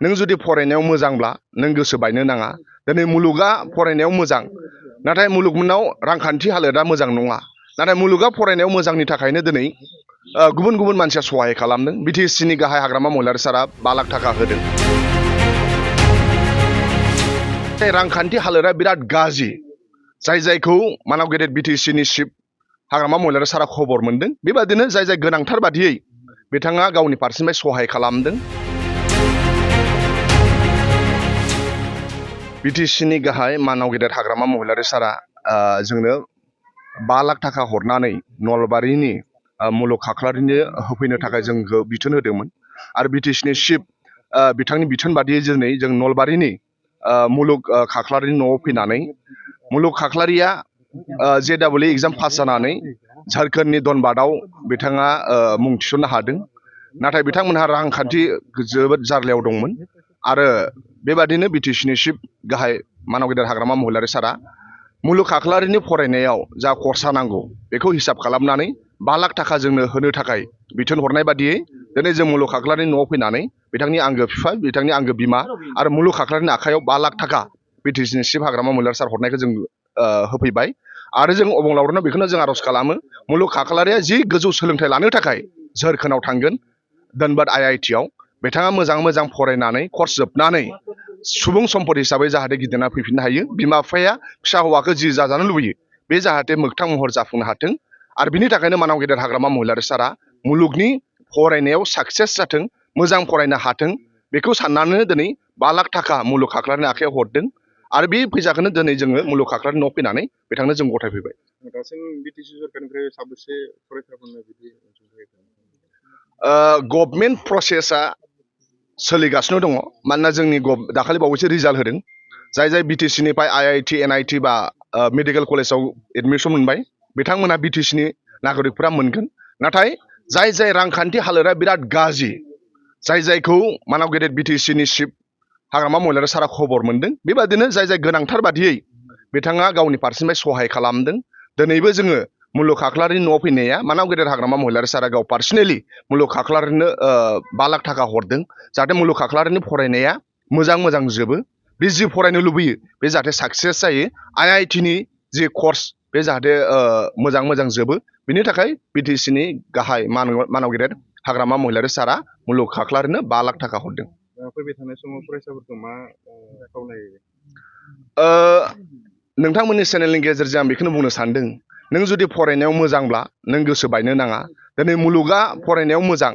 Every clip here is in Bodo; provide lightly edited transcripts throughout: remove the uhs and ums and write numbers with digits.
नों जुदि फरायनायाव मोजांब्ला नों गोसो बायनो नाङा। दिनै मुलुगा फरायनायाव मोजां, नाथाय मुलुगनाव रांखान्थि हालोदा मोजां नङा। नाथाय मुलुगा फरायनायाव मोजांनि थाखायनो दिनै गुबुन गुबुन मानसिया सहाय खालामदों। बिटिसिनि गाहाय हाग्रामा महिलारि सारा 5 लाख थाखा होदों। रांखान्थि हालोदा बिराद गाज्रि, जायखौ मानाव गेदेर बिटिसिनि चिफ हाग्रामा महिलारि सारा खबर मोनदों। बेबादिनो जाय गोनांथार बादियै बिथाङा गावनि फारसेनिफ्राय सहाय खालामदों। बिटिसिनि गाहाय मानाव गेदेर हाग्रामा महिलारि सारा जोंनो 5 लाख थाखा हरनानै नलबारिनि मुलुग खाख्लारिनो होफैनो थाखाय जोंखौ बिथोन होदोंमोन। आरो बिटिसिनि चिफ बिथांनि बिथोन बादियै दिनै जों नलबारिनि मुलुग खाख्लारिनि न'आव फैनानै मुलुग खाख्लारिया JEE एग्जाम पास जानानै झारखन्डनि धनबादआव बिथाङा मुं थिसननो हादों। नाथाय बिथांमोनहा रांखान्थि जोबोद जार्लायाव दंमोन। आरो बेबादिनो बिटिसिनि चिफ गाहाय मानाव गेदेर हाग्रामा महिलारि सारा मुलुग खाख्लारिनि फरायनायाव जा खरसा नांगौ बेखौ हिसाब खालामनानै 5 लाख थाखा जोंनो होनो थाखाय बिथोन हरनाय बादियै दिनै जों मुलुग खाख्लारिनि न'आव फैनानै बिथांनि आंगो बिफा, बिथांनि आंगो बिमा आरो मुलुग खाख्लारिनि आखायाव 5 लाख थाखा बिटिसिनि चिफ हाग्रामा महिलारि सार हरनायखौ जों होफैबाय। आरो जों अबंलावरिनो बेखौनो जों आर'ज खालामो, मुलुग खाख्लारिया जि गोजौ सोलोंथाइ लानो थाखाय झारखन्डआव थांगोन, धनबाद IIT आव बिथाङा मोजां फरायनानै कर्स जोबनानै सुबुं सम्पद हिसाबै जाहाथे गिदिंना फैफिननो हायो। बिमा बिफाया फिसा हौवाखौ जि जाजानो लुबैयो बे जाहाथे मोगथां महर जाफुंनो हाथों। आरो बिनि थाखायनो मानाव गेदेर हाग्रामा महिलारि सारा मुलुगनि फरायनायाव साक्सेस जाथों, मोजां फरायनो हाथों, बेखौ साननानै दिनै 5 लाख थाखा मुलुग खाख्लारिनि आखायाव हरदों। आरो बे फैसाखौनो दिनै जोङो मुलुग खाख्लारिनि न'आव फैनानै बिथांनो जों गथायफैबाय। गभर्नमेन्ट प्रसेसा सोलिगासिनो दङ। मानोना जोंनि दाखालि बावैसो रिजाल्ट होदों। जाय बिटिसिनिफ्राय IIT NIT बा मेडिकेल कलेजाव एडमिसन मोनबाय बिथांमोना बिटिसिनि नागरिकफोरा मोनगोन। नाथाय जाय रांखान्थि हालोदा बिराद गाज्रि, जायखौ मानाव गेदेर बिटिसिनि चिफ हाग्रामा महिलारि सारा खबर मोनदों। बेबादिनो जाय गोनांथार बादियै बिथाङा गावनि फारसेनिफ्राय सहाय खालामदों। दिनैबो जोङो मुलुग खाख्लारिनि न'आव फैनाया मानाव गेदेर हाग्रामा महिलारि सारा गाव पार्सनेलि मुलुग खाख्लारिनो 5 लाख थाखा हरदों, जाहाथे मुलुग खाख्लारिनि फरायनाया मोजां जोबो। बे जि फरायनो लुबैयो बे जाहाथे साक्सेस जायो। IITनि जि कर्स बे जाहाथे मोजां जोबो। बिनि थाखाय बिटिसिनि गाहाय मानाव गेदेर हाग्रामा महिलारि सारा मुलुग खाख्लारिनो 5 लाख थाखा हरदों। फैबाय थानाय समाव फरायसाफोरखौ मा खावलायो? नोंथांमोननि चेनेलनि गेजेरजों आं बेखौनो बुंनो सानदों, नों जुदि फरायनायाव मोजांब्ला नों गोसो बायनो नाङा। दिनै मुलुगा फरायनायाव मोजां,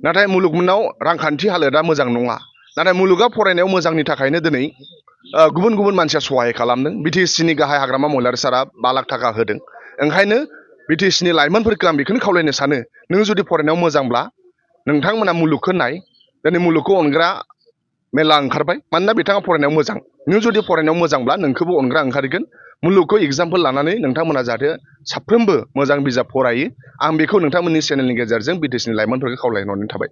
नाथाय मुलुगनाव रांखान्थि हालोदा मोजां नङा। नाथाय मुलुगा फरायनायाव मोजांनि थाखायनो दिनै गुबुन गुबुन मानसिया सहाय खालामदों। बिटिसिनि गाहाय हाग्रामा महिलारि सारा 5 लाख थाखा होदों। ओंखायनो बिटिसिनि लाइमोनफोरखौ आं बेखौनो खावलायनो सानो, नों जुदि फरायनायाव मोजांब्ला नोंथांमोना मुलुगखौ नाय। दिनै मुलुगखौ अनग्रा मेला ओंखारबाय, मानोना बिथाङा फरायनायाव मोजां। नों जुदि फरायनायाव मोजांब्ला नोंखौबो अनग्रा ओंखारगोन। मुलुगखौ एग्जाम्पोल लानानै नोंथांमोना जाहाथे साफ्रोमबो मोजां बिजाब फरायो। आं बेखौ नोंथांमोननि चेनेलनि गेजेरजों बिटिसिनि लाइमोनफोरखौ खावलायहरनाय थाबाय।